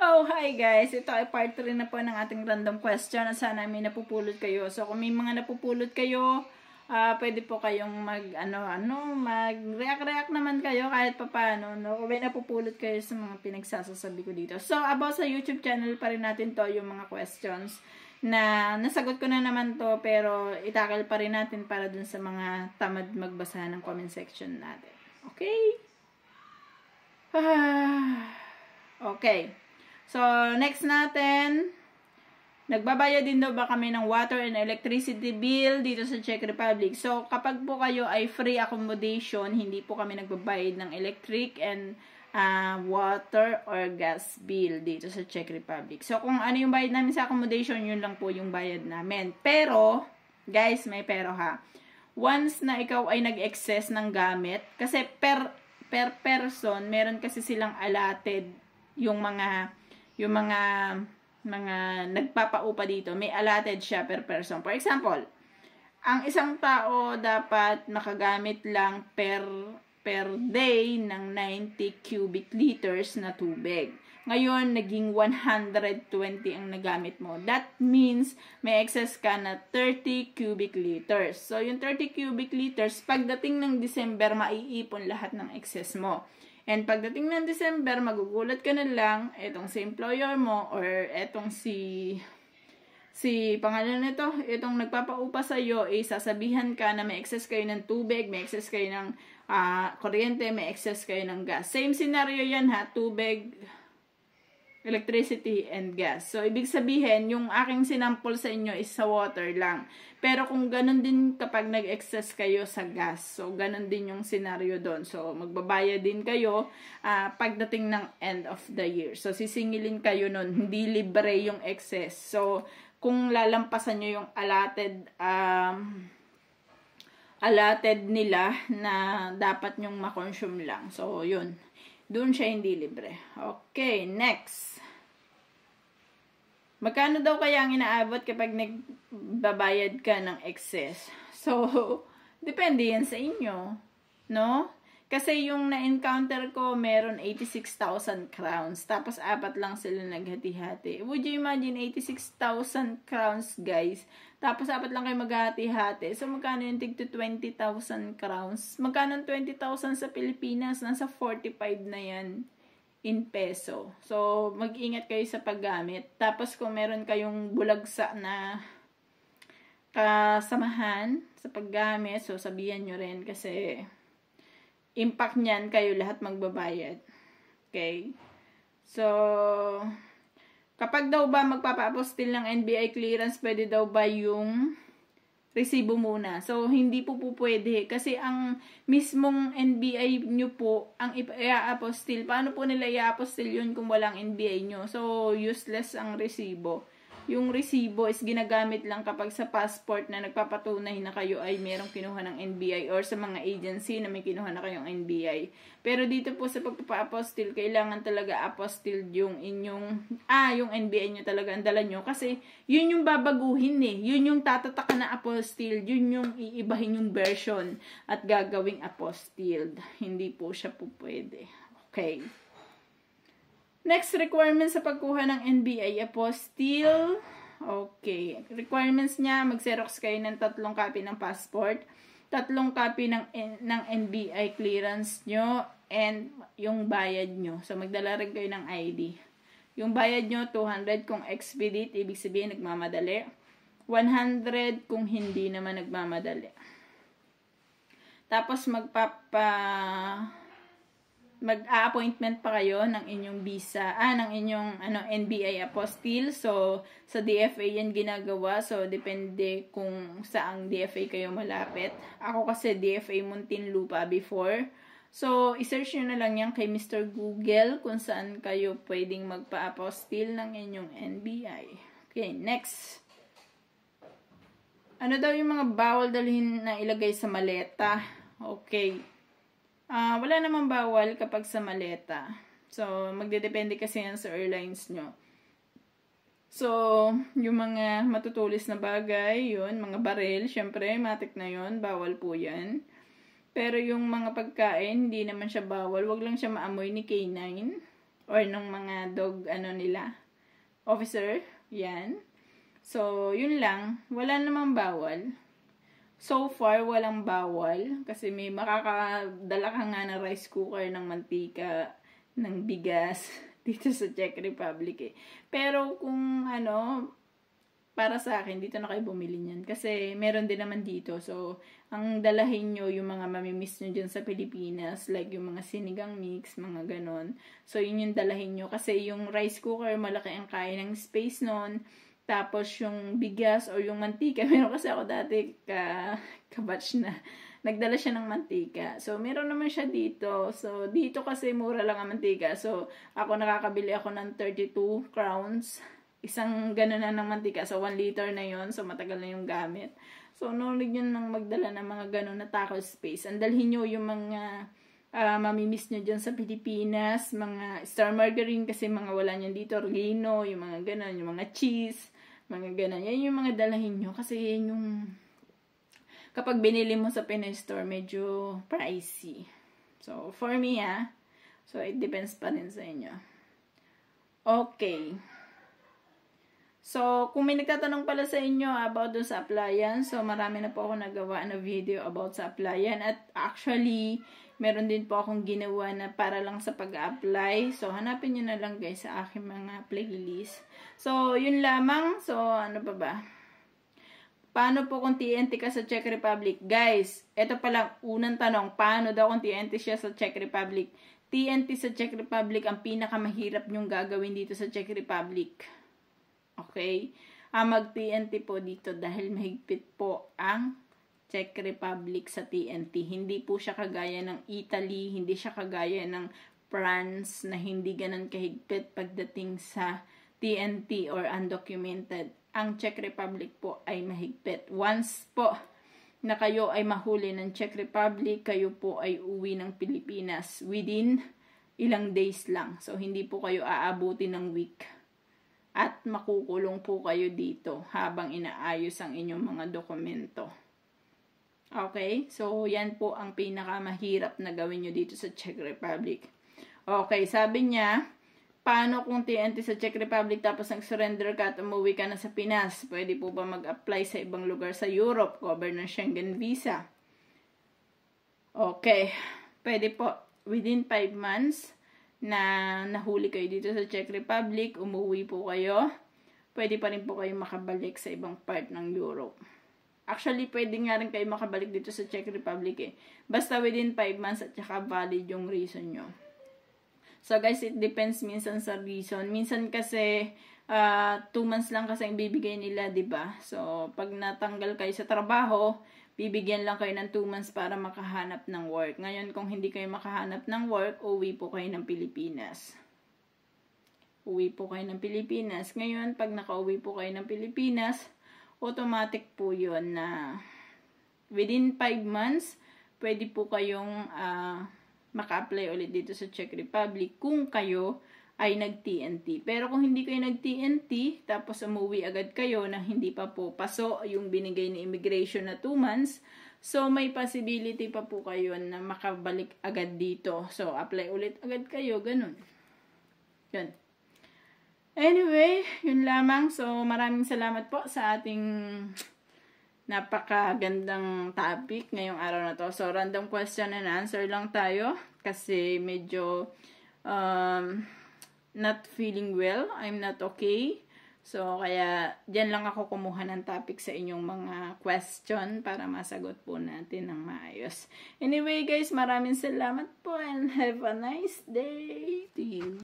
Hi guys! Ito ay part 3 na po ng ating random question at sana may napupulot kayo. So kung may mga napupulot kayo, pwede po kayong mag-react naman kayo kahit papaano, no? Kung may napupulot kayo sa mga pinagsasasabi ko dito. So about sa YouTube channel pa rin natin to, yung mga questions na nasagot ko na naman to, pero itakal pa rin natin para dun sa mga tamad magbasa ng comment section natin. Okay? Okay. So, next natin, nagbabayad din daw ba kami ng water and electricity bill dito sa Czech Republic? So, kapag po kayo ay free accommodation, hindi po kami nagbabayad ng electric and water or gas bill dito sa Czech Republic. So, kung ano yung bayad namin sa accommodation, yun lang po yung bayad namin. Pero, guys, may pero ha. Once na ikaw ay nag-excess ng gamit, kasi per person, meron kasi silang allotted yung mga nagpapaupa dito, may allotted siya per person. For example, ang isang tao dapat makagamit lang per day ng 90 cubic liters na tubig. Ngayon, naging 120 ang nagamit mo. That means, may excess ka na 30 cubic liters. So, yung 30 cubic liters, pagdating ng December, maiipon lahat ng excess mo. And pagdating ng December, magugulat ka na lang, etong si employer mo, or etong si pangalan nito, itong nagpapaupa sa'yo, sasabihan ka na may excess kayo ng tubig, may excess kayo ng kuryente, may excess kayo ng gas. Same scenario yan ha, tubig, electricity, and gas. So, ibig sabihin, yung aking sinample sa inyo is sa water lang. Pero kung ganun din kapag nag-excess kayo sa gas, so ganun din yung scenario doon. So, magbabayad din kayo pagdating ng end of the year. So, sisingilin kayo nun, hindi libre yung excess. So, kung lalampasan nyo yung allotted nila na dapat nyong makonsume lang. So, yun. Doon siya hindi libre. Okay, next. Magkano daw kaya ang inaabot kapag nagbabayad ka ng excess? So, depende yan sa inyo. No? Kasi yung na-encounter ko, meron 86,000 crowns. Tapos, 4 lang sila naghati-hati. Would you imagine 86,000 crowns, guys? Tapos, 4 lang kayo maghati-hati. So, magkano yung tig to 20,000 crowns? Magkano 20,000 sa Pilipinas? Nasa 45 na yan in peso. So, mag-ingat kayo sa paggamit. Tapos, kung meron kayong bulagsa na kasamahan sa paggamit, so, sabihan nyo rin kasi impact niyan kayo lahat magbabayad. Okay? So, kapag daw ba magpapa-apostil ng NBI clearance, pwede daw ba yung resibo muna? So, hindi po pwede. Kasi ang mismong NBI nyo po, ang i-apostil, paano po nila i-apostil yun kung walang NBI nyo? So, useless ang resibo. Yung resibo is ginagamit lang kapag sa passport na nagpapatunay na kayo ay merong kinuha ng NBI or sa mga agency na may kinuha na kayong NBI. Pero dito po sa pagpapa-apostil, kailangan talaga apostil yung inyong, yung NBI nyo talaga ang dala nyo. Kasi yun yung babaguhin Yun yung tatataka na apostil. Yun yung iibahin yung version at gagawing apostil. Hindi po siya po pwede. Okay. Next requirement sa pagkuha ng NBI apostille. Okay. Requirements niya, mag-xerox kayo ng 3 copy ng passport, 3 copy ng NBI clearance nyo, and yung bayad nyo. So, magdala rin kayo ng ID. Yung bayad nyo, 200 kung expedite, ibig sabihin nagmamadali. 100 kung hindi naman nagmamadali. Tapos, mag-appointment pa kayo ng inyong visa, ng inyong NBI apostille. So, sa DFA yan ginagawa. So, depende kung saang DFA kayo malapit. Ako kasi DFA Muntinlupa before. So, isearch nyo na lang yan kay Mr. Google kung saan kayo pwedeng magpa-apostille ng inyong NBI. Okay, next. Ano daw yung mga bawal dalhin na ilagay sa maleta? Okay. Wala namang bawal kapag sa maleta. So, magdedepende kasi yan sa airlines nyo. So, yung mga matutulis na bagay, yun, mga baril, syempre, matik na yun, bawal po yan. Pero yung mga pagkain, hindi naman siya bawal. Wag lang siya maamoy ni K9. or ng mga dog, nila, officer. Yan. So, yun lang. Wala namang bawal. So far, walang bawal. Kasi may makakadala ka nga ng rice cooker, ng mantika, ng bigas dito sa Czech Republic eh. Pero kung para sa akin, dito na kayo bumili niyan. Kasi meron din naman dito. So, ang dalahin nyo yung mga mamimiss nyo dyan sa Pilipinas. Like yung mga sinigang mix, mga ganon. So, yun yung dalahin nyo. Kasi yung rice cooker, malaki ang kaya ng space nun. Tapos yung bigas o yung mantika. Meron kasi ako dati kabatch na. Nagdala siya ng mantika. So, meron naman siya dito. So, dito kasi mura lang ang mantika. So, ako nakakabili ako ng 32 crowns. Isang gano'n na ng mantika. So, 1 liter na yon. So, matagal na yung gamit. So, no need nyo nang magdala ng mga gano'n na taco space. Andalhin nyo yung mga mamimiss nyo dyan sa Pilipinas. Mga star margarine kasi mga wala nyan dito. Rino, yung mga gano'n. Yung mga cheese. Mga gano'n. Yan yung mga dalahin nyo. Kasi yan yung kapag binili mo sa Pinay store, medyo pricey. So, for me So, it depends pa rin sa inyo. Okay. So, kung may nagtatanong pala sa inyo about dun sa appliance, so marami na po ako nagawa na video about sa appliance. At actually, meron din po akong ginawa na para lang sa pag-apply. So, hanapin nyo na lang guys sa aking mga playlist. So, yun lamang. So, ano pa ba? Paano po kung TNT ka sa Czech Republic? Guys, ito palang unang tanong. Paano daw kung TNT siya sa Czech Republic? TNT sa Czech Republic, ang pinakamahirap nyong gagawin dito sa Czech Republic. Okay? Mag-TNT po dito dahil mahigpit po ang Czech Republic sa TNT. Hindi po siya kagaya ng Italy, hindi siya kagaya ng France na hindi ganun kahigpit pagdating sa TNT or undocumented. Ang Czech Republic po ay mahigpit. Once po na kayo ay mahuli ng Czech Republic, kayo po ay uwi ng Pilipinas within ilang days lang. So, hindi po kayo aabuti ng week. At makukulong po kayo dito habang inaayos ang inyong mga dokumento. Okay? So, yan po ang pinakamahirap na gawin nyo dito sa Czech Republic. Okay, sabi niya, paano kung TNT sa Czech Republic tapos nag-surrender ka at umuwi ka na sa Pinas? Pwede po ba mag-apply sa ibang lugar sa Europe? Cover ng Schengen visa? Okay. Pwede po. Within 5 months na nahuli kayo dito sa Czech Republic, umuwi po kayo, pwede pa rin po kayo makabalik sa ibang part ng Europe. Actually, pwede nga rin kayo makabalik dito sa Czech Republic eh. Basta within 5 months at saka valid yung reason nyo. So guys, it depends minsan sa reason. Minsan kasi 2 months lang kasi ang bibigay nila, 'di ba? So pag natanggal kayo sa trabaho, bibigyan lang kayo ng 2 months para makahanap ng work. Ngayon, kung hindi kayo makahanap ng work, uwi po kayo ng Pilipinas. Uwi po kayo ng Pilipinas. Ngayon, pag nakauwi po kayo ng Pilipinas, automatic po yun na within 5 months, pwede po kayong maka-apply ulit dito sa Czech Republic kung kayo ay nag-TNT. Pero kung hindi kayo nag-TNT, tapos umuwi agad kayo na hindi pa po paso yung binigay ni immigration na 2 months, so may possibility pa po kayo na makabalik agad dito. So, apply ulit agad kayo, ganun. Yun. Anyway, yun lamang. So, maraming salamat po sa ating napakagandang topic ngayong araw na to. So, random question and answer lang tayo kasi medyo not feeling well. I'm not okay. So, kaya dyan lang ako kumuha ng topic sa inyong mga question para masagot po natin ng maayos. Anyway guys, maraming salamat po and have a nice day to you.